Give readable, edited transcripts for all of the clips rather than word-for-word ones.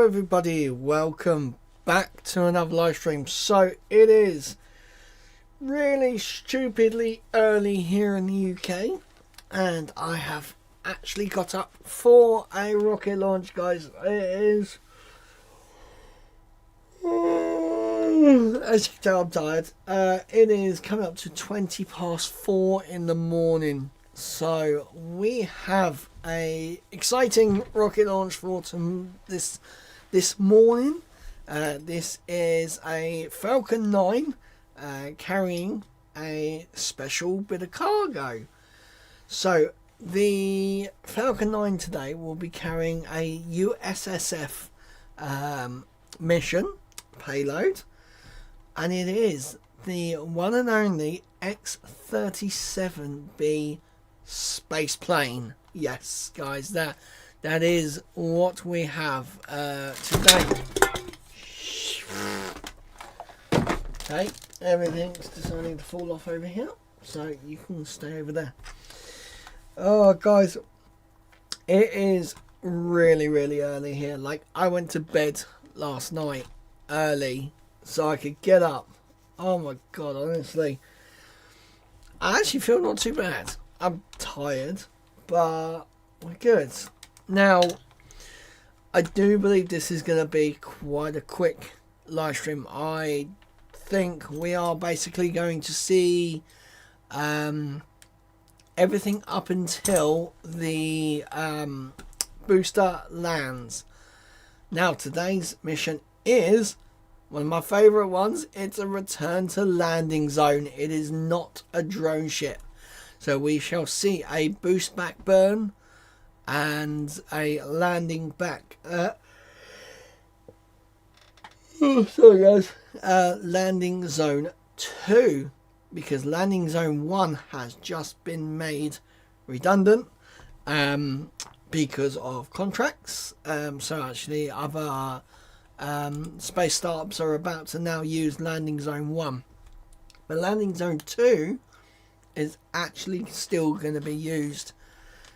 everybody, welcome back to another live stream. So it is really stupidly early here in the UK, and I have actually got up for a rocket launch, guys. It is, as you can tell, I'm tired. It is coming up to 4:20 in the morning. So we have a exciting rocket launch for this morning. This is a Falcon 9 carrying a special bit of cargo. So the Falcon 9 today will be carrying a USSF mission payload, and it is the one and only X-37B space plane. Yes, guys, that is what we have today. Okay, everything's deciding to fall off over here, so you can stay over there. Oh, guys, it is really early here. Like, I went to bed last night early so I could get up. Oh my god, honestly, I actually feel not too bad. I'm tired, but we're good. Now, I do believe this is going to be quite a quick live stream. I think we are basically going to see everything up until the booster lands. Now, today's mission is one of my favourite ones. It's a return to landing zone. It is not a drone ship. So we shall see a boost back burn and a landing back. Sorry guys. Landing zone 2, because landing zone 1 has just been made redundant because of contracts. So actually other space startups are about to now use landing zone 1. But landing zone 2 is actually still going to be used.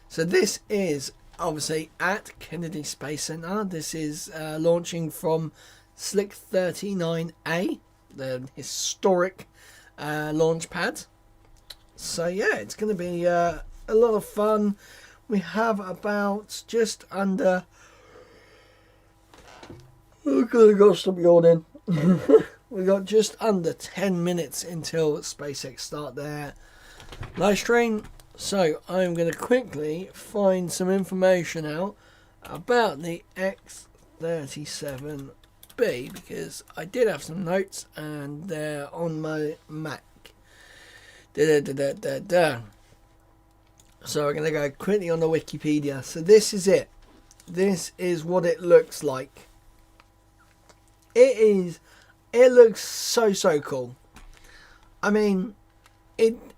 So this is obviously at Kennedy Space Center. This is launching from Slick 39A, the historic launch pad. So yeah, it's going to be a lot of fun. We have about just under... Oh god, I gotta stop yawning. We got just under 10 minutes until SpaceX start their live stream, so I'm going to quickly find some information out about the X-37B, because I did have some notes and they're on my Mac. So we're going to go quickly on the Wikipedia. So this is it. This is what it looks like. It looks so cool. I mean,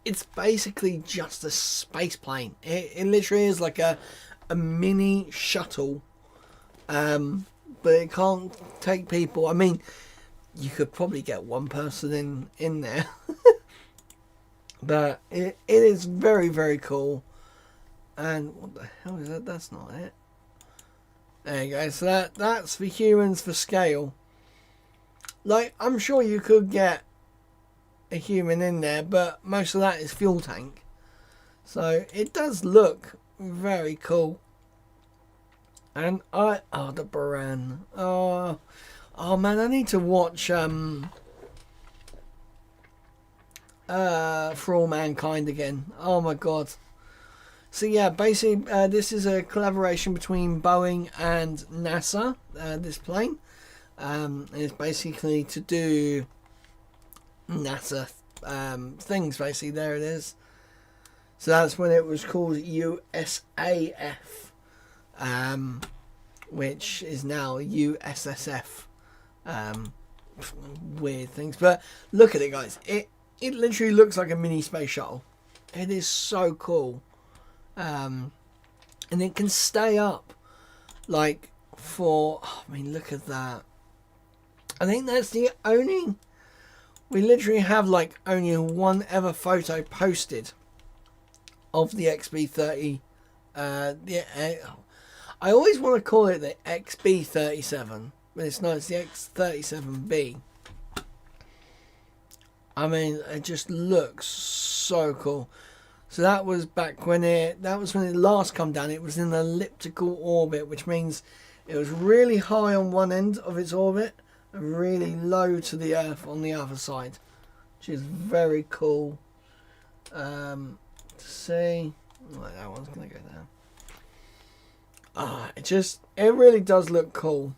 it's basically just a space plane. It literally is like a mini shuttle, but it can't take people. I mean, you could probably get one person in there. But it is very cool. And what the hell is that? That's not it. There you go. So that's for humans for scale. Like, I'm sure you could get a human in there, but most of that is fuel tank. So it does look very cool. And the Baran. Oh man, I need to watch For All Mankind again. Oh my god. So yeah, basically this is a collaboration between Boeing and NASA, this plane. It's basically to do NASA things, basically. There it is. So that's when it was called USAF, which is now USSF. Weird things, but look at it, guys. It literally looks like a mini space shuttle. It is so cool, and it can stay up like for. I mean, look at that. I think that's the only... We literally have like only one ever photo posted of the XB-30. I always want to call it the XB-37, but it's not. It's the X-37B. I mean, it just looks so cool. So that was back when it last come down. It was in an elliptical orbit, which means it was really high on one end of its orbit and really low to the Earth on the other side, which is very cool. To see, well, that one's gonna go down. It really does look cool.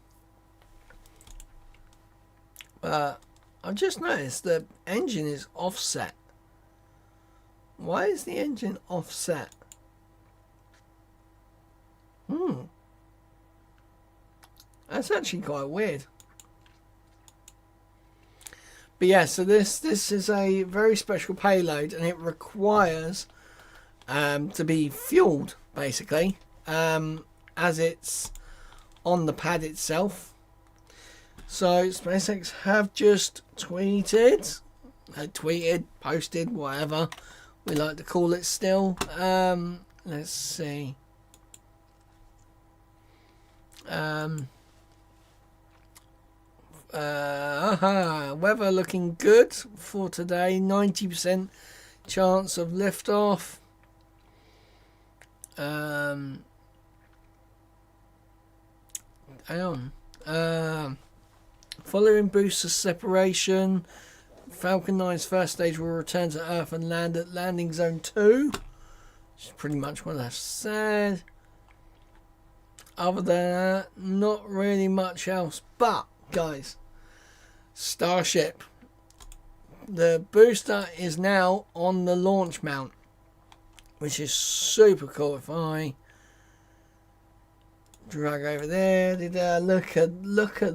I've just noticed the engine is offset. Why is the engine offset? That's actually quite weird. But yeah, so this is a very special payload, and it requires to be fueled, basically, as it's on the pad itself. So SpaceX have just tweeted, posted, whatever we like to call it still. Let's see. Weather looking good for today. 90% chance of liftoff. Hang on. Following booster separation, Falcon 9's first stage will return to Earth and land at landing zone 2. Which is pretty much what I said. Other than that, not really much else. But, guys, Starship. The booster is now on the launch mount, which is super cool. If I drag over there, look at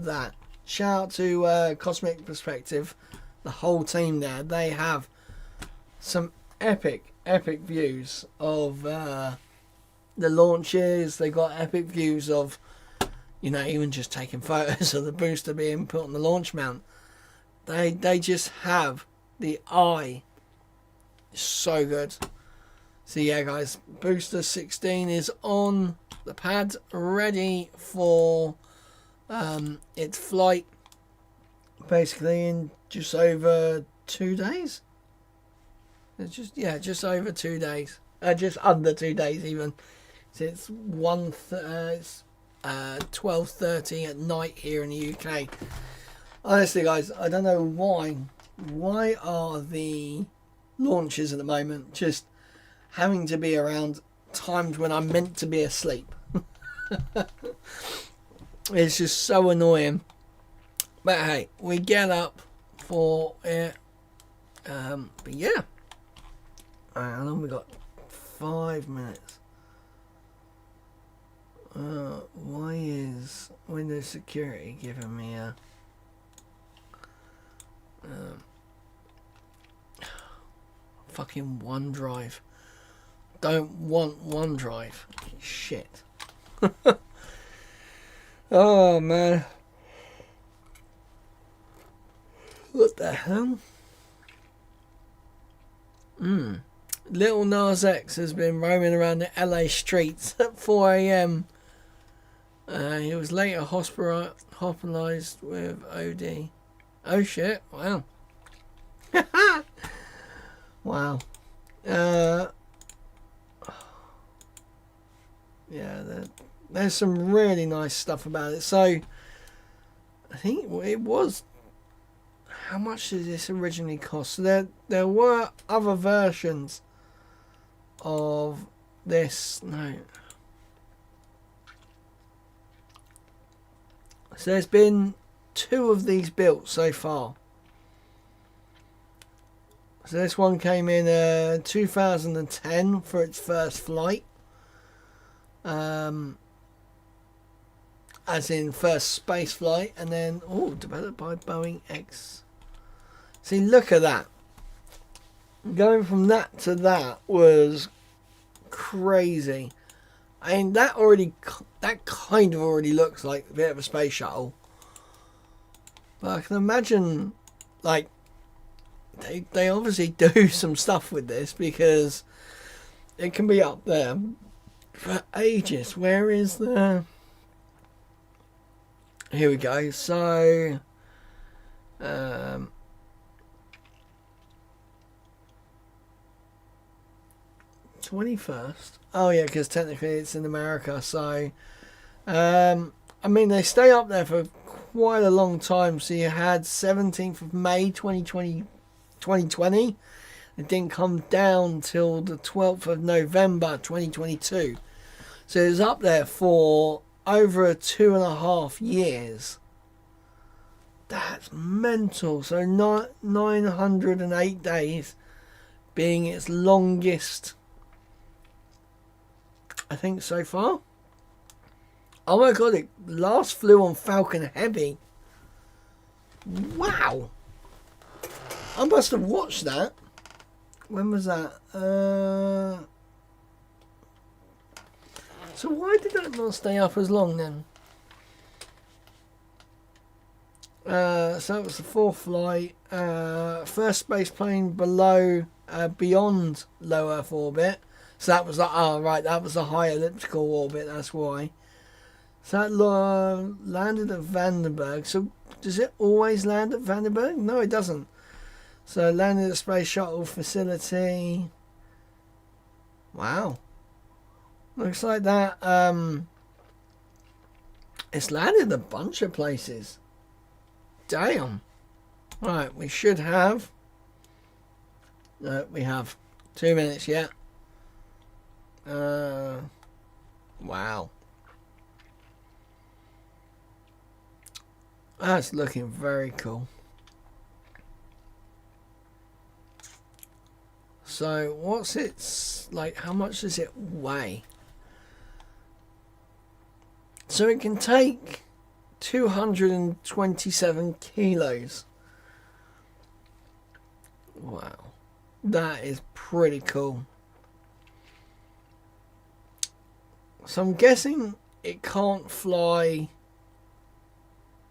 that. Shout out to Cosmic Perspective, the whole team there. They have some epic views of the launches. They got epic views of, even just taking photos of the booster being put on the launch mount. They just have the eye. It's so good. So yeah, guys, booster 16 is on the pad, ready for its flight, basically in just over 2 days. It's just over 2 days. Just under 2 days even. So it's 12:30 at night here in the UK. Honestly, guys, I don't know why. Why are the launches at the moment just having to be around times when I'm meant to be asleep? It's just so annoying. But hey, we get up for it. But yeah. How long we got? 5 minutes. Why is Windows Security giving me a fucking OneDrive? Don't want OneDrive. Shit. Oh man. What the hell? Little Nas X has been roaming around the LA streets at 4 a.m. He was later hospitalized with OD. Oh shit, wow. Wow. Yeah, there's some really nice stuff about it. So, I think it was... How much did this originally cost? So there were other versions of this. No. So there's been 2 of these built so far. So this one came in 2010 for its first flight. As in first space flight, and then developed by Boeing X. See, look at that. Going from that to that was crazy. I mean, that kind of already looks like a bit of a space shuttle. But I can imagine, like, they obviously do some stuff with this, because it can be up there for ages. Where is the... Here we go. So 21st. Oh yeah, because technically it's in America. So I mean, they stay up there for quite a long time. So you had 17th of May 2020. It didn't come down till the 12th of November 2022. So it was up there for over 2.5 years. That's mental. So 908 days being its longest, I think, so far. Oh my god, it last flew on Falcon Heavy. Wow. I must have watched that. When was that? So why did that not stay up as long then? So it was the fourth flight. First space plane below, beyond low Earth orbit. So that was the, that was the high elliptical orbit, that's why. So that landed at Vandenberg. So does it always land at Vandenberg? No, it doesn't. So landed at the Space Shuttle facility. Wow. Looks like that. It's landed a bunch of places. Damn. Right, we should have... No, we have 2 minutes yet. Wow. That's looking very cool. So, what's its, like, how much does it weigh? So it can take 227 kilos. Wow. That is pretty cool. So I'm guessing it can't fly,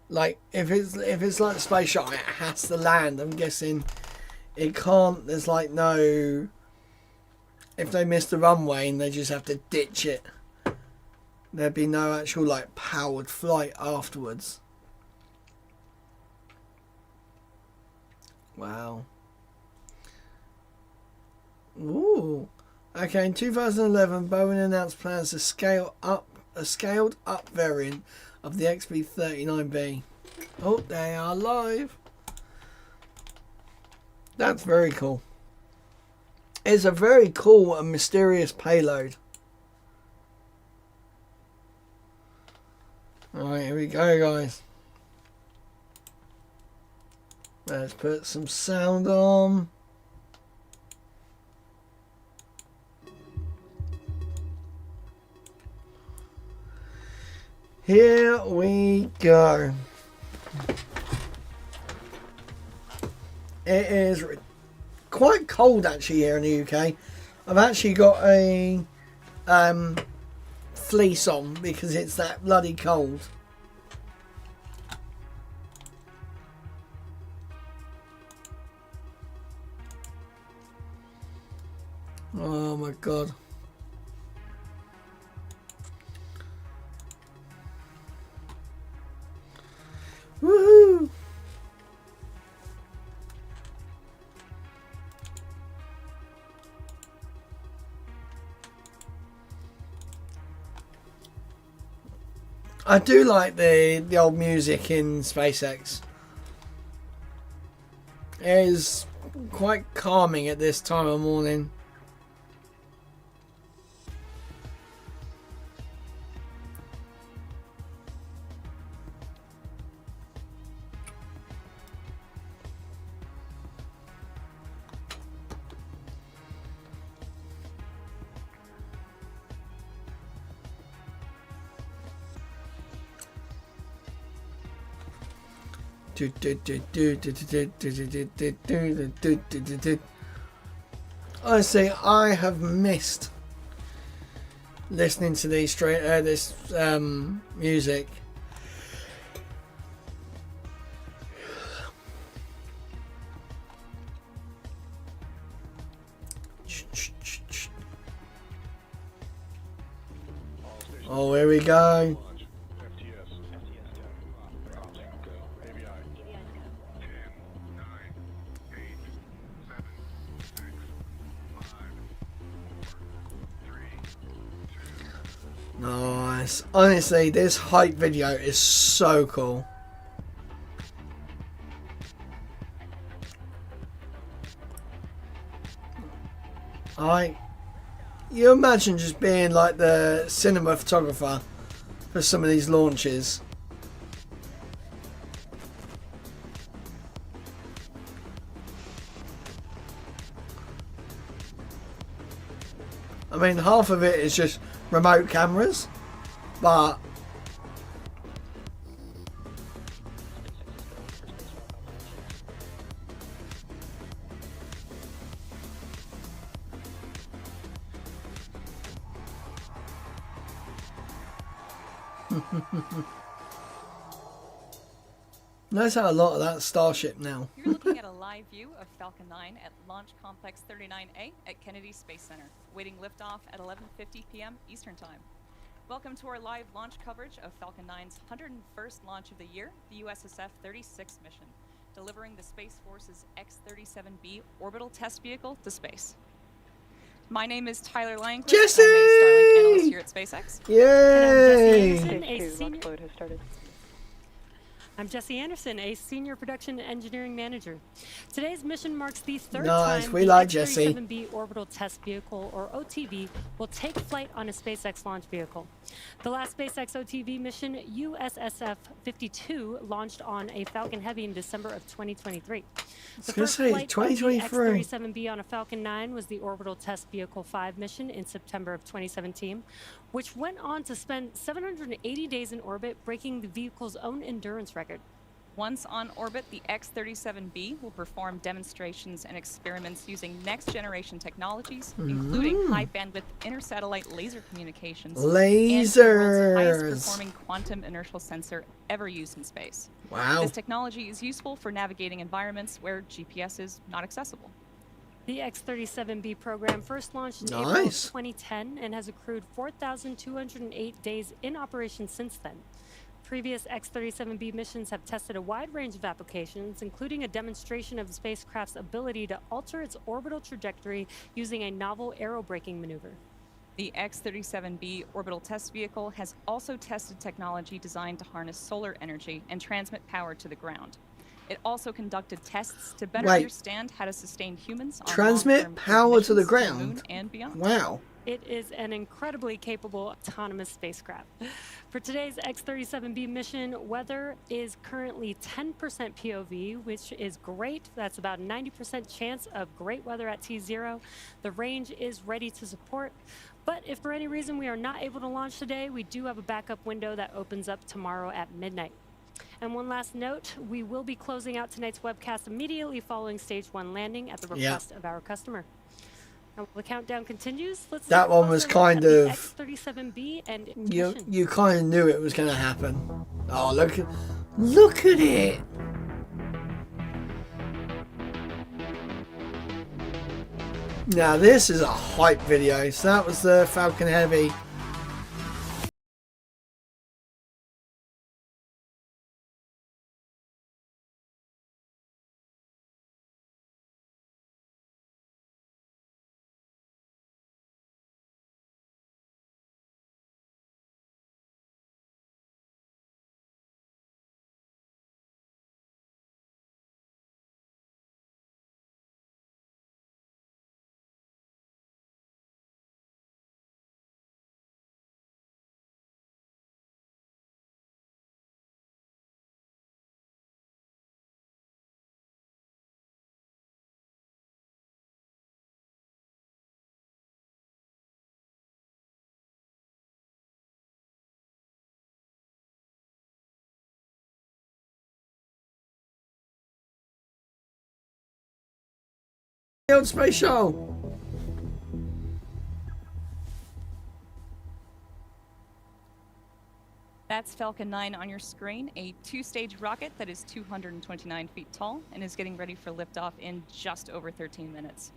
like, if it's like the space shuttle, it has to land. I'm guessing it can't, there's like no, if they miss the runway and they just have to ditch it, there'd be no actual like powered flight afterwards. Wow. Ooh. Okay, in 2011, Boeing announced plans to scale up a scaled up variant of the XB-39B. Oh, they are live. That's very cool. It's a very cool and mysterious payload. Alright, here we go, guys. Let's put some sound on. Here we go. It is quite cold actually here in the UK. I've actually got a fleece on because it's that bloody cold. Oh my god. Woohoo! I do like the old music in SpaceX. It is quite calming at this time of morning. Honestly, I have missed listening to these this music. Oh, here we go. Nice. Honestly, this hype video is so cool. You imagine just being like the cinema photographer for some of these launches. I mean, half of it is just remote cameras, but notice how a lot of that Starship now. You're looking at a live view of Falcon 9 at Launch Complex 39A at Kennedy Space Center, waiting liftoff at 11:50 p.m. Eastern Time. Welcome to our live launch coverage of Falcon 9's 101st launch of the year, the USSF 36 mission, delivering the Space Force's X-37B orbital test vehicle to space. My name is Tyler Langquist. Jesse! I'm a Starlink analyst here at SpaceX. Yay! I'm Jesse Anderson, a senior production engineering manager. Today's mission marks the third Nice, time we the like Jesse. X-37B orbital test vehicle, or OTV, will take flight on a SpaceX launch vehicle. The last SpaceX OTV mission, USSF 52, launched on a Falcon Heavy in December of 2023. The first flight of the X-37B on a Falcon 9 was the Orbital Test Vehicle 5 mission in September of 2017, which went on to spend 780 days in orbit, breaking the vehicle's own endurance record. Once on orbit, the X-37B will perform demonstrations and experiments using next-generation technologies, including high-bandwidth inter-satellite laser communications and the world's highest-performing quantum inertial sensor ever used in space. Wow. This technology is useful for navigating environments where GPS is not accessible. The X-37B program first launched in April of 2010 and has accrued 4,208 days in operation since then. Previous X-37B missions have tested a wide range of applications, including a demonstration of the spacecraft's ability to alter its orbital trajectory using a novel aerobraking maneuver. The X-37B orbital test vehicle has also tested technology designed to harness solar energy and transmit power to the ground. It also conducted tests to better understand how to sustain humans on transmit power to the ground the moon and beyond. Wow. It is an incredibly capable autonomous spacecraft. For today's X-37B mission, weather is currently 10% POV, which is great. That's about a 90% chance of great weather at T0. The range is ready to support. But if for any reason we are not able to launch today, we do have a backup window that opens up tomorrow at midnight. And one last note, we will be closing out tonight's webcast immediately following stage 1 landing at the request of our customer. Now, the countdown continues. That one was kind of X-37B and you kind of knew it was going to happen. Oh, look at it. Now this is a hype video. So that was the Falcon Heavy. Space Shuttle. That's Falcon 9 on your screen, a two-stage rocket that is 229 feet tall and is getting ready for liftoff in just over 13 minutes.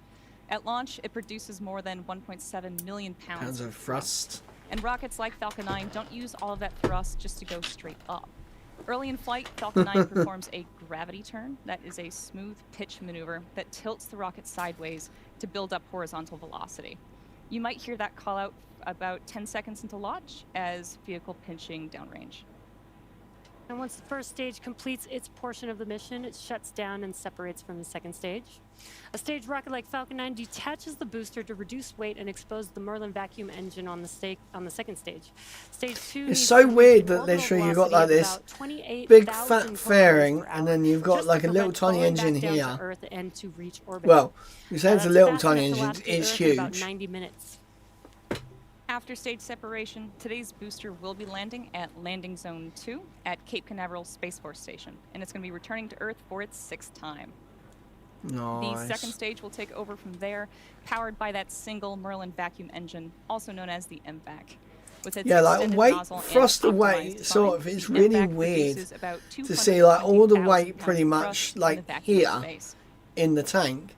At launch, it produces more than 1.7 million pounds of thrust. And rockets like Falcon 9 don't use all of that thrust just to go straight up. Early in flight, Falcon 9 performs a gravity turn. That is a smooth pitch maneuver that tilts the rocket sideways to build up horizontal velocity. You might hear that call out about 10 seconds into launch as vehicle pinching downrange. And once the first stage completes its portion of the mission, it shuts down and separates from the second stage. A stage rocket like Falcon 9 detaches the booster to reduce weight and expose the Merlin vacuum engine on the second stage. Stage 2 It's so weird that literally you've got like this big fat fairing and then you've got like a little tiny engine here. Well, you say it's a little tiny engine, it's huge. About 90 minutes. After stage separation, today's booster will be landing at Landing Zone 2 at Cape Canaveral Space Force Station, and it's going to be returning to Earth for its 6th time. Nice. The second stage will take over from there, powered by that single Merlin vacuum engine, also known as the MVAC. With its like weight thrust away, sort of, it's really weird to see like all the weight pretty much like here in the tank.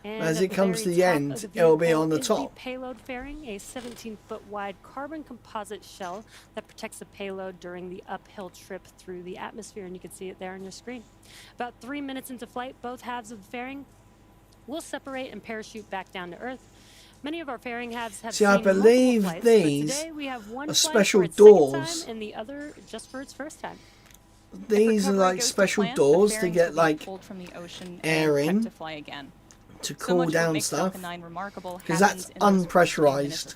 And as it comes to the end, it'll be on the top. The payload fairing, a 17-foot wide carbon composite shell that protects the payload during the uphill trip through the atmosphere, and you can see it there on your screen. About 3 minutes into flight, both halves of the fairing will separate and parachute back down to Earth. Many of our fairing halves have See, I believe flights, these today we have one are flight special for its second doors. time and the other just for its first time. These are like special doors to get like air in. To cool down stuff, because that's unpressurized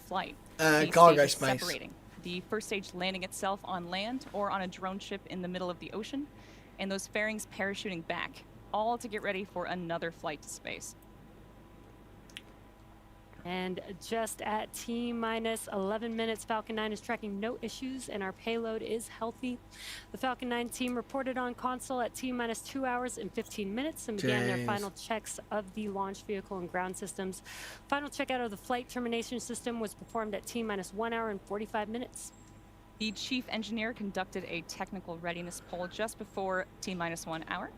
cargo space. The first stage landing itself on land or on a drone ship in the middle of the ocean, and those fairings parachuting back, all to get ready for another flight to space. And just at T-minus 11 minutes, Falcon 9 is tracking no issues and our payload is healthy. The Falcon 9 team reported on console at T-minus 2 hours and 15 minutes and began their final checks of the launch vehicle and ground systems. Final checkout of the flight termination system was performed at T-minus 1 hour and 45 minutes. The chief engineer conducted a technical readiness poll just before T-minus 1 hour.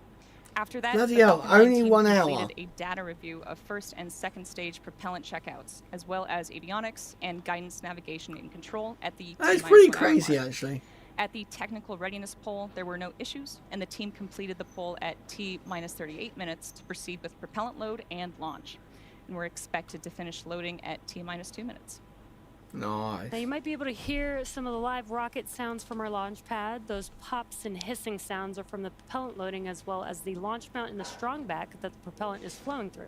After that, bloody hell, only 1 hour. Completed a data review of first and second stage propellant checkouts, as well as avionics and guidance, navigation, and control at the That's pretty crazy, actually. At the technical readiness poll, there were no issues, and the team completed the poll at T-minus 38 minutes to proceed with propellant load and launch. And we're expected to finish loading at T-minus 2 minutes. Nice. Now you might be able to hear some of the live rocket sounds from our launch pad. Those pops and hissing sounds are from the propellant loading as well as the launch mount and the strong back that the propellant is flowing through.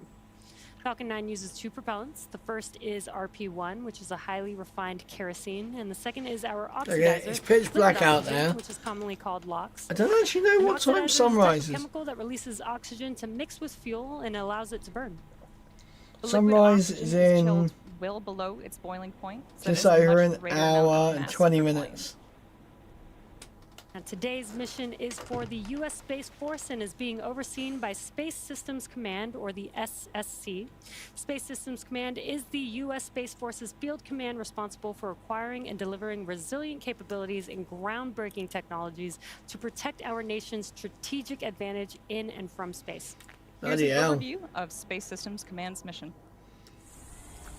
Falcon 9 uses 2 propellants. The first is RP-1, which is a highly refined kerosene, and the second is our oxidizer. Okay, it's pitch black out there. Which is commonly called LOX. I don't actually know what time sunrise is. A chemical that releases oxygen to mix with fuel and allows it to burn. Sunrise is in well below its boiling point. So just over an hour and 20 minutes. And today's mission is for the U.S. Space Force and is being overseen by Space Systems Command, or the SSC. Space Systems Command is the U.S. Space Force's field command responsible for acquiring and delivering resilient capabilities and groundbreaking technologies to protect our nation's strategic advantage in and from space. Here's an overview of Space Systems Command's mission.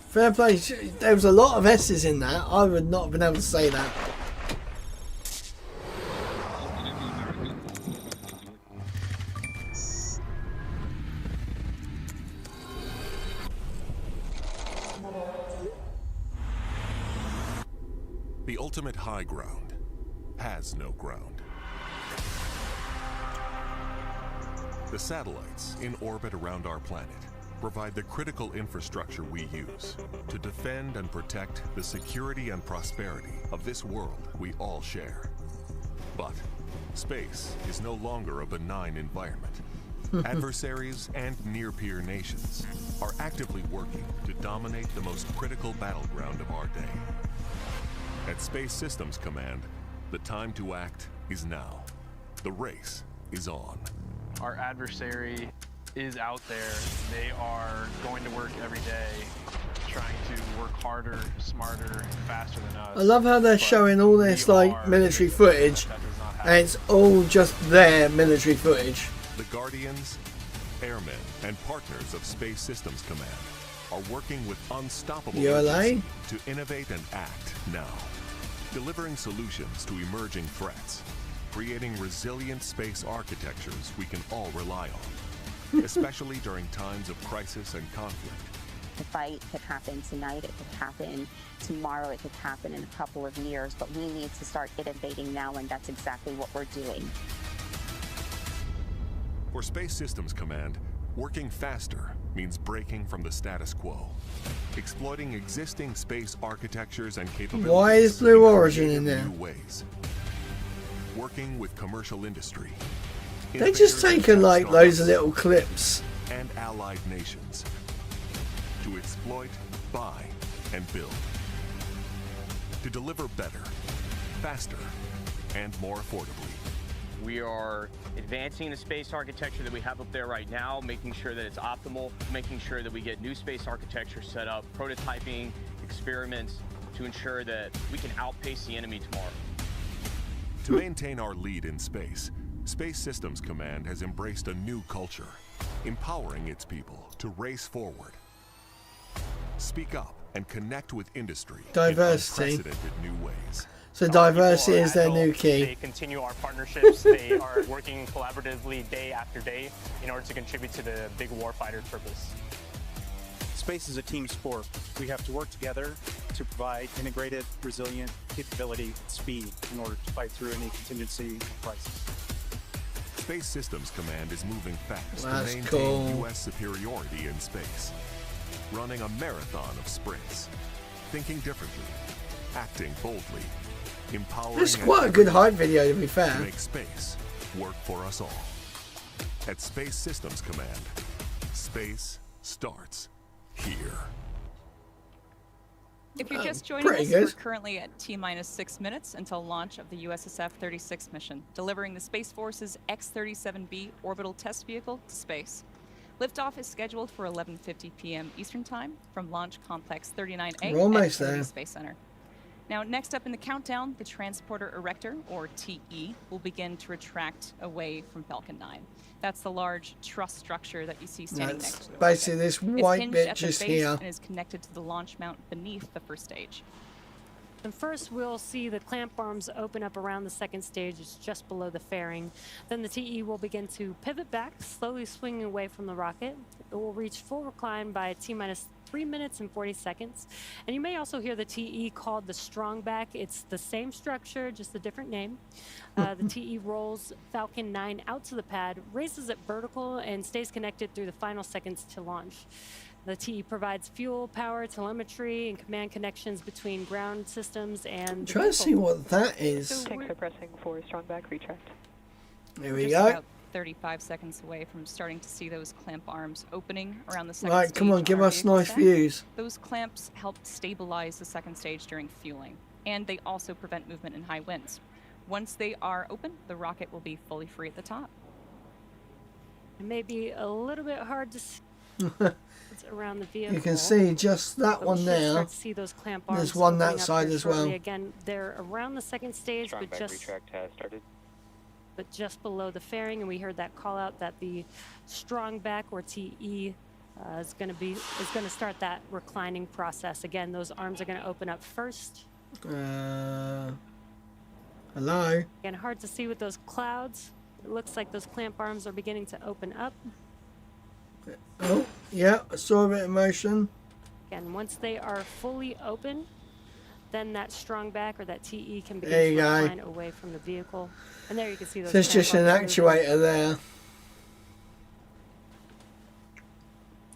Fair play. There was a lot of S's in that. I would not have been able to say that. The ultimate high ground has no ground. The satellites in orbit around our planet provide the critical infrastructure we use to defend and protect the security and prosperity of this world we all share. But space is no longer a benign environment. Adversaries and near-peer nations are actively working to dominate the most critical battleground of our day. At Space Systems Command, the time to act is now. The race is on. Our adversary is out there. They are going to work every day, trying to work harder, smarter, faster than us. I love how they're showing all this like military footage, and it's all just their military footage. The Guardians, airmen, and partners of Space Systems Command are working with unstoppable ULA? urgency to innovate and act now, delivering solutions to emerging threats, creating resilient space architectures we can all rely on, especially during times of crisis and conflict. The fight could happen tonight, it could happen tomorrow, it could happen in a couple of years, but we need to start innovating now, and that's exactly what we're doing. For Space Systems Command, working faster means breaking from the status quo, exploiting existing space architectures and capabilities. Why is Blue Origin in creative there? New ways. Working with commercial industry. They just innovators taken like and loads of startups, little clips. and allied nations to exploit, buy, and build. To deliver better, faster, and more affordably. We are advancing the space architecture that we have up there right now, making sure that it's optimal, making sure that we get new space architecture set up, prototyping, experiments, to ensure that we can outpace the enemy tomorrow. To maintain our lead in space, Space Systems Command has embraced a new culture, empowering its people to race forward, speak up, and connect with industry Diversity. in unprecedented new ways. So diversity is their new They key. continue our partnerships. They are working collaboratively day after day in order to contribute to the big warfighter purpose. Space is a team sport. We have to work together to provide integrated, resilient capability and speed in order to fight through any contingency or crisis. Space Systems Command is moving fast That's to maintain cool. U.S. superiority in space, running a marathon of sprints, thinking differently, acting boldly, empowering It's and quite a good innovating hype video, to be to fair. make space work for us all. At Space Systems Command, space starts here. If you're just joining pretty us, good. we're currently at T-minus 6 minutes until launch of the USSF 36 mission, delivering the Space Force's X-37B orbital test vehicle to space. Liftoff is scheduled for 11:50 p.m. Eastern Time from Launch Complex 39A We're almost at Kennedy there. Space Center. Now, next up in the countdown, the Transporter Erector, or TE, will begin to retract away from Falcon 9. That's the large truss structure that you see standing next That's to the basically rocket. this It's white hinged bit at the just base here. and is connected to the launch mount beneath the first stage. And first, we'll see the clamp arms open up around the second stage. It's just below the fairing. Then the TE will begin to pivot back, slowly swinging away from the rocket. It will reach full recline by T-minus 3 minutes and 40 seconds. And you may also hear the TE called the Strongback. It's the same structure, just a different name. The TE rolls Falcon 9 out to the pad, raises it vertical, and stays connected through the final seconds to launch. The TE provides fuel, power, telemetry, and command connections between ground systems and the Trying to see vehicle. what that is. So Tanks we're are pressing for strong back retract. Here we just go. about 35 seconds away from starting to see those clamp arms opening around the second Right, stage. come on, give our us vehicle nice stack. views. Those clamps help stabilize the second stage during fueling, and they also prevent movement in high winds. Once they are open, the rocket will be fully free at the top. It may be a little bit hard to see what's around the vehicle. You can see just that but we one should there. start to see those clamp arms There's one that opening up side here as well. shortly. Again, they're around the second stage, Strong but back just retract has started. just below the fairing, and we heard that call out that the strong back, or TE, is going to start that reclining process. Again, those arms are going to open up first. Hello. Again, hard to see with those clouds. It looks like those clamp arms are beginning to open up. Oh, yeah, I saw a bit of motion. Again, once they are fully open, then that strong back, or that TE, can There begin you to go. recline away from the vehicle. And there you can see those. There's clamp just an arms moving. actuator there.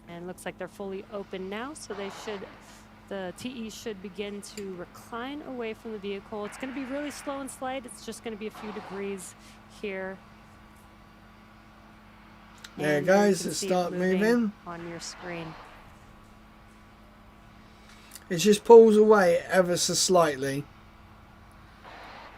And looks like they're fully open now, so the TE should begin to recline away from the vehicle. It's going to be really slow and slight. It's just going to be a few degrees here. There it And you goes, can it see start moving. on your screen. It just pulls away ever so slightly.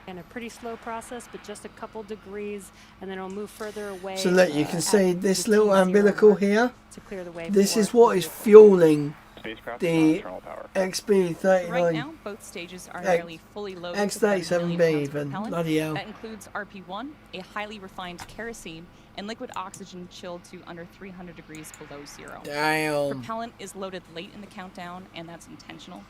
And a pretty slow process, but just a couple degrees, and then it'll move further away. So look, you can at see this the little T0 umbilical mark here. to clear the way. This for is what the is vehicle. fueling Spacecraft the is on internal power. XB-39. Right now, both stages are X- nearly fully loaded with about 1 X-37B million pounds of even. propellant. Bloody hell. That includes RP-1, a highly refined kerosene, and liquid oxygen chilled to under 300 degrees below zero. Damn. Propellant is loaded late in the countdown, and that's intentional.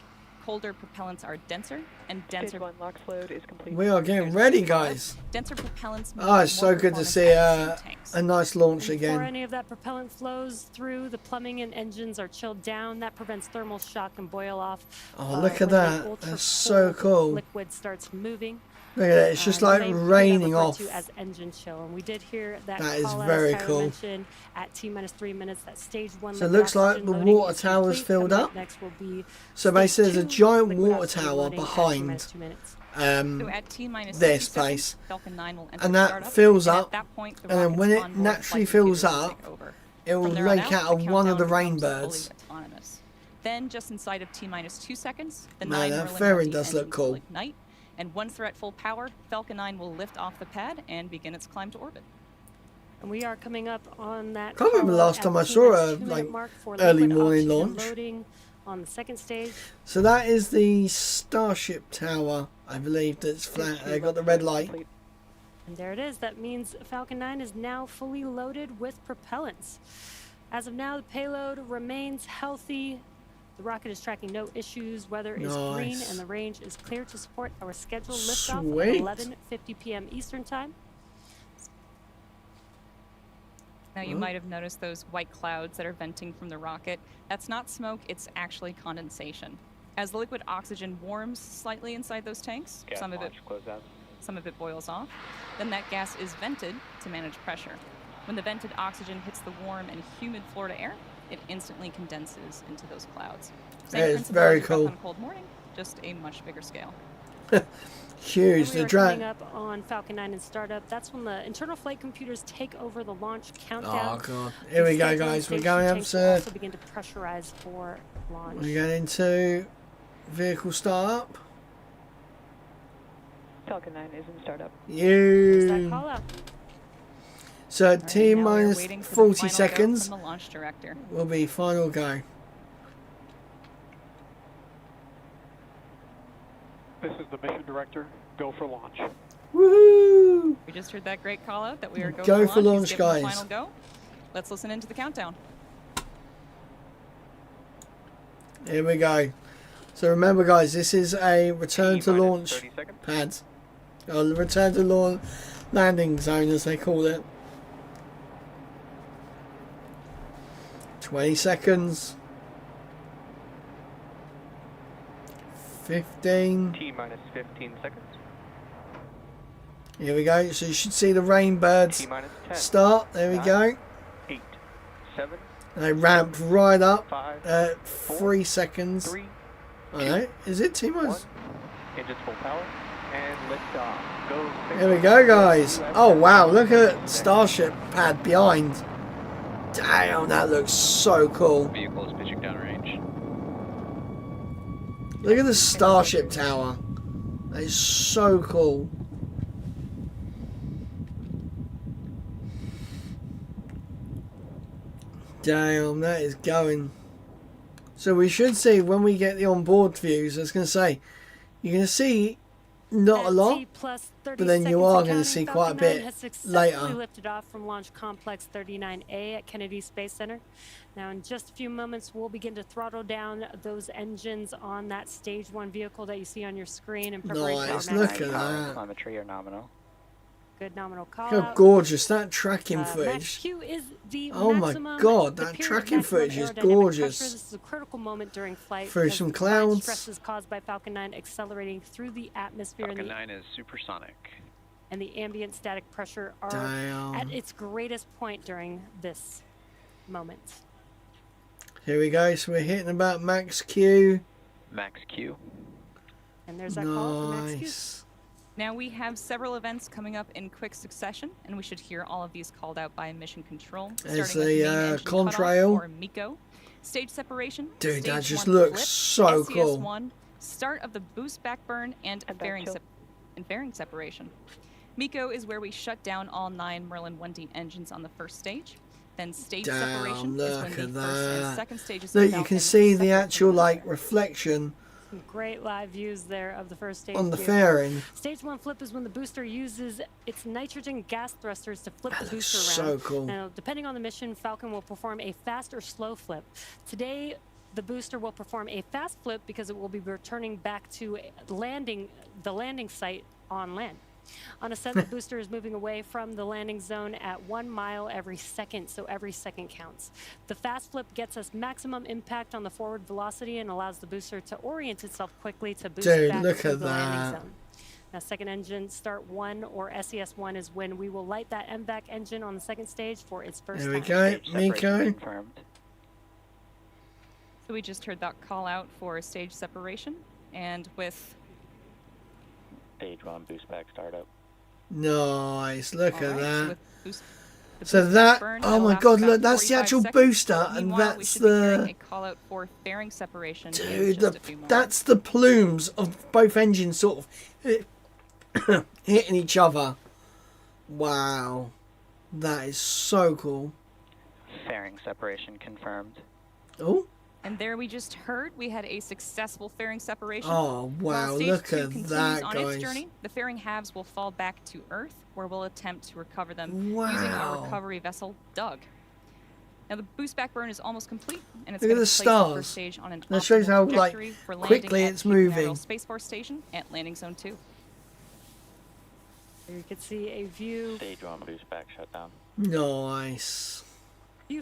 Colder propellants are denser, and denser. Stage 1 LOX load is complete. We are getting ready, guys. Denser propellants. Oh, it's so good to see a nice launch And before again. any of that propellant flows through, the plumbing and engines are chilled down. That prevents thermal shock and boil off. Oh, look at when the that. ultra That's so cold cool. Liquid starts moving. Look at it. It's just You like may hear that raining referred off. to as engine chill, and we did hear that. That is call out, very as Tyler cool. mentioned, at T-3 minutes, that stage 1. So it liquid looks like oxygen the loading water is tower's complete. filled Coming up. Next will be So stage basically, there's a 2, giant liquid water oxygen tower loading at behind T-2 minutes. So at T-minus this 60 place, seconds, Falcon 9 will enter and that startup, fills and up, at that point, the and then rocket's when it onboard naturally flight fills computers will up, take over. it will From there on link out, out of the one of the countdown rain becomes birds. fully autonomous. Then, just inside of T-minus 2 seconds, the Man, 9 that Merlin fairy Multi does look engines cool. will ignite, and once they're at full power, Falcon 9 will lift off the pad and begin its climb to orbit. And we are coming up on that. Can't remember the call last at time I T-minus saw a 2 minute like mark for early liquid morning oxygen launch. loading on the second stage. So that is the Starship Tower, I believe. That's flat. I got the red light. And there it is. That means Falcon 9 is now fully loaded with propellants. As of now, the payload remains healthy. The rocket is tracking no issues. Weather is green, Nice. and the range is clear to support our scheduled liftoff Sweet. at 11:50 p.m. Eastern Time. Now, you might have noticed those white clouds that are venting from the rocket. That's not smoke, it's actually condensation. As the liquid oxygen warms slightly inside those tanks, Gas some of it boils off, then that gas is vented to manage pressure. When the vented oxygen hits the warm and humid Florida air, it instantly condenses into those clouds. Same That is principle very as your breath cool. on a cold morning, just a much bigger scale. Huge. And we The are coming drag. up on Falcon 9 and startup. That's when the internal flight computers take over the launch countdown. Oh god. Here we go, guys. We're going up to to. also begin to pressurize for launch. We're going into vehicle startup. Falcon 9 is in startup. There's that You. call out. So All right, T now we are minus waiting for the 40 final go seconds from the launch director. will be final go. This is the mission director. Go for launch. Woohoo! We just heard that great call out that we are Go for launch, He's giving the guys. final go. Let's listen into the countdown. Here we go. So remember, guys, this is a return to launch 30 seconds. pads. Or return to launch landing zone, as they call it. 20 seconds. 15. T minus 15 seconds. Here we go. So you should see the rain birds T minus 10. start. There we go. 8, 7, And they ramp right up 5, at 3 seconds. 3, I know. Is it T 1. minus? Engines full power. And lift off. Go. Here we go, guys. Oh wow, look at Starship pad behind. Damn, that looks so cool. Vehicle is pitching downrange. Look at the Starship tower. That is so cool. Damn, that is going. So we should see when we get the onboard views. I was going to say, you're going to see not a lot, but then you are going to see quite a bit later. Lifted off from Launch Complex 39A at Kennedy Space Center. Now, in just a few moments, we'll begin to throttle down those engines on that Stage 1 vehicle that you see on your screen in preparation Nice, for look Max at that. Telemetry are nominal. Good nominal call Look how out. gorgeous that tracking Max footage. Q is the Oh my maximum, God, the that period tracking maximum footage is aerodynamic gorgeous. pressure. This is a critical moment during flight. Through because some the clouds. stresses caused by Falcon 9 accelerating through the atmosphere Falcon and the 9 is supersonic. and the ambient static pressure are Damn. at its greatest point during this moment. Here we go. So we're hitting about max Q. Max Q. And there's that call for Max Q. Nice. Now we have several events coming up in quick succession, and we should hear all of these called out by Mission Control. There's starting with the, main engine cutoff, contrail. or MECO. Stage separation. Dude, that stage just 1 looks flip, so cool. SCS-1, start of the boost backburn, and bearing separation. MECO is where we shut down all 9 Merlin 1D engines on the first stage. Then stage separation Damn, is when look the at first and that. second stages Look, of you Falcon can see the separate from actual one like another. reflection Some great live views there of the first stage. On the vehicle. fairing. Stage 1 flip is when the booster uses its nitrogen gas thrusters to flip the That booster looks around. so cool. Now, depending on the mission, Falcon will perform a fast or slow flip. Today, the booster will perform a fast flip because it will be returning back to the landing site on land. On ascent, the booster is moving away from the landing zone at 1 mile every second, so every second counts. The fast flip gets us maximum impact on the forward velocity and allows the booster to orient itself quickly to boost back look to at the landing that. zone. Now, second engine start 1 or SES1 is when we will light that MVAC engine on the second stage for its first There we time. go, Miko. Confirmed. So we just heard that call out for stage separation, and with Stage 1 boost back startup. Nice, look all at right, that. with boost, the So boost that, burn, oh it'll my last god, about look, that's the 45 actual seconds. booster, and Meanwhile, we that's should be hearing the, a call out for fairing separation in dude, just a few more. that's the plumes of both engines sort of hitting each other. Wow, that is so cool. Fairing separation confirmed. Oh, And there we just heard we had a successful fairing separation. oh wow, While stage look 2 at continues that, on guys. its journey, the fairing halves will fall back to Earth, where we'll attempt to recover them using Wow. our recovery vessel, Doug. Now the boost back burn is almost complete, and it's Look at going the to place the stars. first stage on an That shows optimal how, like, trajectory for landing quickly at it's Cape Canaveral moving. Space Force Station at Landing Zone 2. Here you can see a view Stage 1 boost back shutdown. Nice.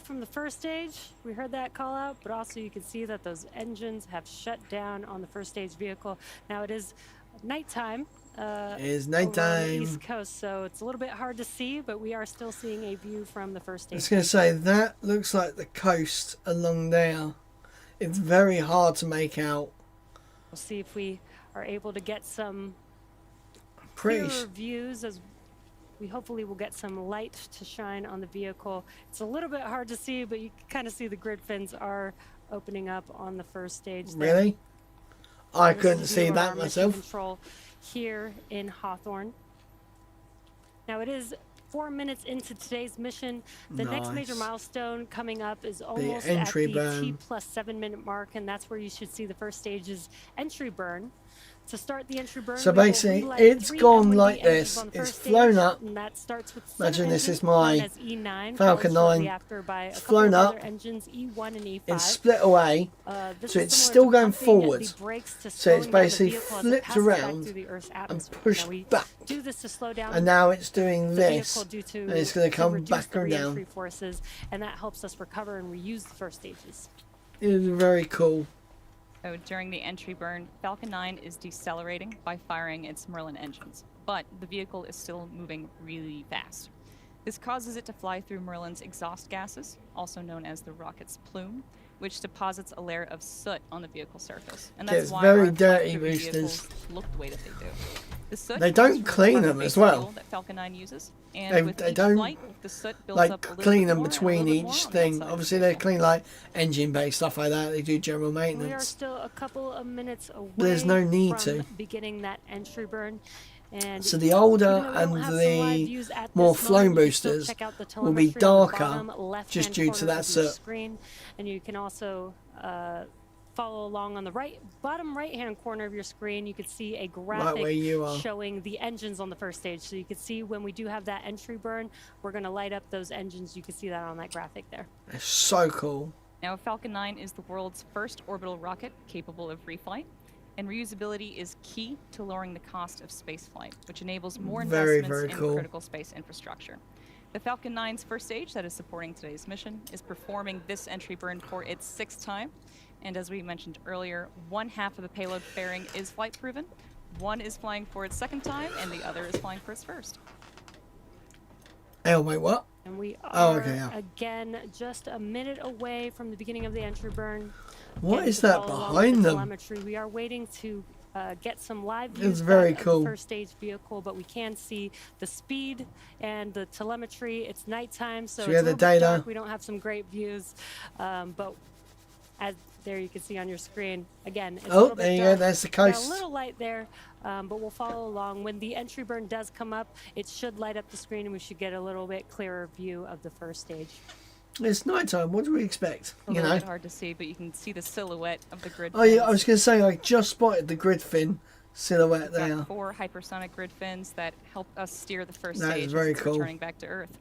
from the first stage. We heard that call out, but also you can see that those engines have shut down on the first stage vehicle. Now it is nighttime. It is over on the nighttime. East Coast, so it's a little bit hard to see, but we are still seeing a view from the first I stage. was going to say, that looks like the coast along there. It's very hard to make out. We'll see if we are able to get some Pretty clearer views as we hopefully will get some light to shine on the vehicle. It's a little bit hard to see, but you can kind of see the grid fins are opening up on the first stage there. Really? I This couldn't is see view of that our mission myself. Control here in Hawthorne. Now it is 4 minutes into today's mission. The next major Nice. milestone coming up is almost entry at the burn. T+7 minute mark, and that's where you should see the first stage's entry burn. To start the entry burn, So we will basically, relight it's 3 gone M1D like engines this. on the It's first flown stage, up. and that starts with Imagine this engines is my known as E9, Falcon followed shortly 9. after by a It's couple flown of up. other engines, E1 and E5. It's split away. This So is it's similar still to going pumping forwards. the brakes to So it's slowing down the basically vehicle as it flipped passes back around through the Earth's and atmosphere. pushed Now, we back. do this to slow down And now it's doing the this. vehicle due to, And it's going to come reduce back the and re-entry down. forces, and that helps us recover and reuse the first stages. It is very cool. So during the entry burn, Falcon 9 is decelerating by firing its Merlin engines, but the vehicle is still moving really fast. This causes it to fly through Merlin's exhaust gases, also known as the rocket's plume, which deposits a layer of soot on the vehicle surface. And that's Gets why very our dirty, flight-through boosters. vehicles look the way that they do. The soot They comes don't from the clean them carbon-based as well. fuel that Falcon 9 uses, They and with each don't, flight, the soot builds like, up a little clean bit them more and a between little bit more each on the thing. outside of the Obviously, they vehicle. clean like engine bay stuff like that. They do general We are maintenance. still a couple of minutes away There's no need from to. beginning that entry burn. And So the older even though we don't and have some live the views at more this flown moment, you can still boosters check out the will be telemetry on the darker bottom left-hand just due to corner that of your soot. screen, and you can also follow along on the bottom right-hand corner of your screen. You can see a graphic where you are. showing the engines on the first stage. So you can see when we do have that entry burn, we're going to light up those engines. You can see that on that graphic there. It's so cool. Now, Falcon 9 is the world's first orbital rocket capable of reflight, and reusability is key to lowering the cost of spaceflight, which enables more Very, investments very in cool. critical space infrastructure. The Falcon 9's first stage that is supporting today's mission is performing this entry burn for its 6th time, and as we mentioned earlier, one half of the payload fairing is flight proven, one is flying for its 2nd time, and the other is flying for its 1st. Oh, wait, what? And we Oh, are, okay, yeah. again, just a minute away from the beginning of the entry burn. What And is to that follow along behind with the them? telemetry, we are waiting to get some live It's views very back of cool. the first stage vehicle, but we can see the speed and the telemetry. It's nighttime, so So we it's have a the little bit data. dark. We don't have some great views, but as there you can see on your screen, again, it's a Oh, little bit there you dark. go. There's the Got coast. a little light there, but we'll follow along. When the entry burn does come up, it should light up the screen, and we should get a little bit clearer view of the first stage. It's night time. What do we expect? A little bit hard to see, but you can see the silhouette of the grid. Oh yeah, I was going to say I just spotted the grid fin silhouette We've there. got 4 hypersonic grid fins that help us steer the first That stage is very as it's cool. returning back to Earth.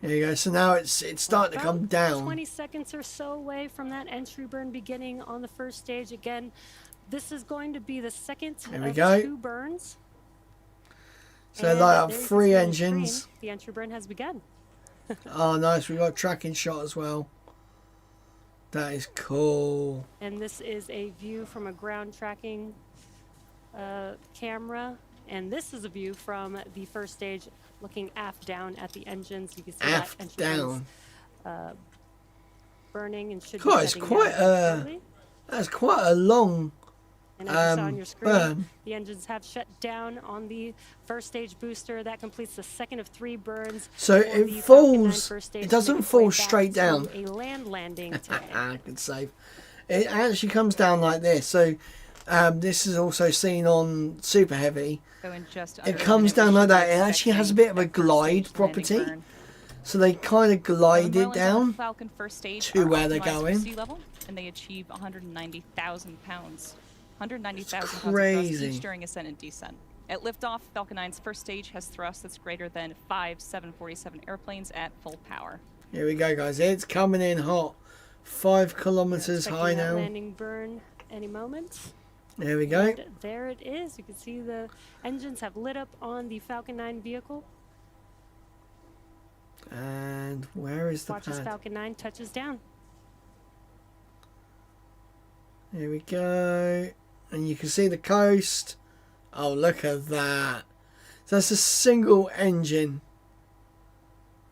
There you go. So now it's starting to come down. 20 seconds or so away from that entry burn beginning on the first stage. Again, this is going to be the second of 2 burns. So they light up there you can 3 see on the engines. screen, the entry burn has begun. Oh, nice. We got a tracking shot as well. That is cool. And this is a view from a ground tracking camera. And this is a view from the first stage looking aft down at the engines. You can see Aft that entry down. burns, burning and should God, be it's setting quite down shortly. that's quite a long And as you saw on your screen, burn. the engines have shut down on the first stage booster. That completes the second of 3 burns. So for it the Falcon 9 falls. first stage It to doesn't make its fall way back straight to down. A land landing today. Good save. It actually comes down like this. So this is also seen on Super Heavy. So in just It under a comes minute, down we like should be that. It actually has a bit of a expecting that first glide stage property. landing burn. So they kind of glide The it Merlins on down the Falcon first stage to are where they're optimized for going. sea level, and they achieve 190,000 pounds. 190,000 pounds of thrust crazy. each during ascent and descent. At liftoff, Falcon 9's first stage has thrust that's greater than 5 747 airplanes at full power. Here we go, guys. It's coming in hot. 5 kilometers high Expecting that now. landing burn any moment. There we go. And there it is. You can see the engines have lit up on the Falcon 9 vehicle. And where is the Watch as pad? Falcon 9 touches down. Here we go. And you can see the coast. Oh, look at that. So that's a single engine.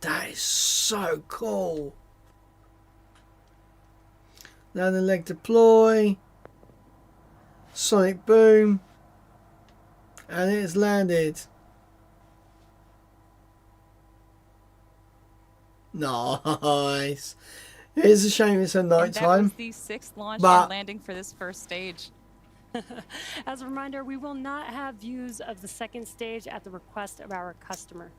That is so cool. Landing leg deploy. Sonic boom. And it has landed. Nice. It is a shame it's at night And that time. was the 6th launch but- and landing for this first stage. As a reminder, we will not have views of the second stage at the request of our customer.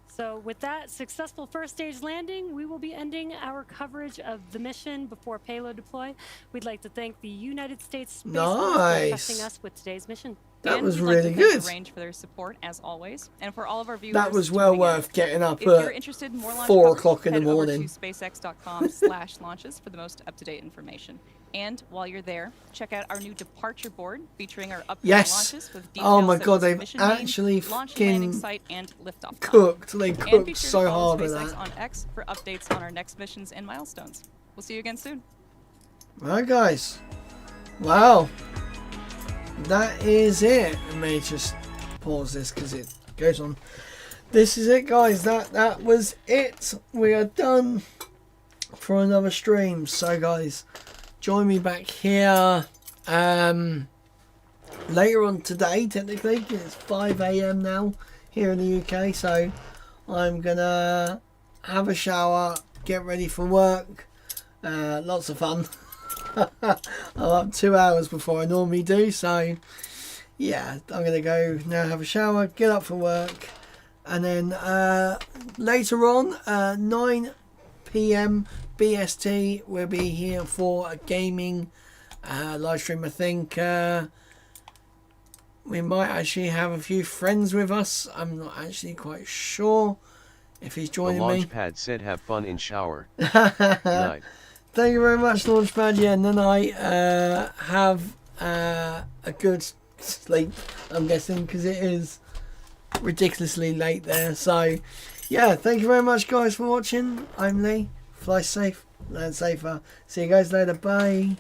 So with that successful first stage landing, we will be ending our coverage of the mission before payload deploy. We'd like to thank the United States Space Force for Nice. trusting us with today's mission. That And was we'd like really to thank good. The Range for their support, as always. And for all of our viewers, That was well tuning in, worth getting up if you're at interested in more launch 4 coverage, o'clock in the head over morning. to spacex.com/launches for the most up-to-date information. And while you're there, check out our new departure board featuring our upcoming Yes. launches with Oh details my such God, as they've mission name, actually launch and landing fucking site, and liftoff time. cooked. They And be cooked sure to so follow hard with SpaceX that. on X for updates on our next missions and milestones. We'll see you again soon. Right, guys. Wow. That is it. Let me just pause this because it goes on. This is it, guys. That was it. We are done for another stream. So, guys, join me back here later on today. Technically, it's 5 a.m. now here in the UK. So, I'm gonna have a shower, get ready for work. Lots of fun. I'm up 2 hours before I normally do, so yeah, I'm gonna go now, have a shower, get up for work, and then later on 9 p.m. BST we'll be here for a gaming live stream. I think we might actually have a few friends with us. I'm not actually quite sure if he's The joining me. launch pad said have fun in shower. Night. Thank you very much, Launchpad. Yeah, and then I have a good sleep, I'm guessing, because it is ridiculously late there. So, yeah, thank you very much, guys, for watching. I'm Lee. Fly safe, land safer. See you guys later. Bye.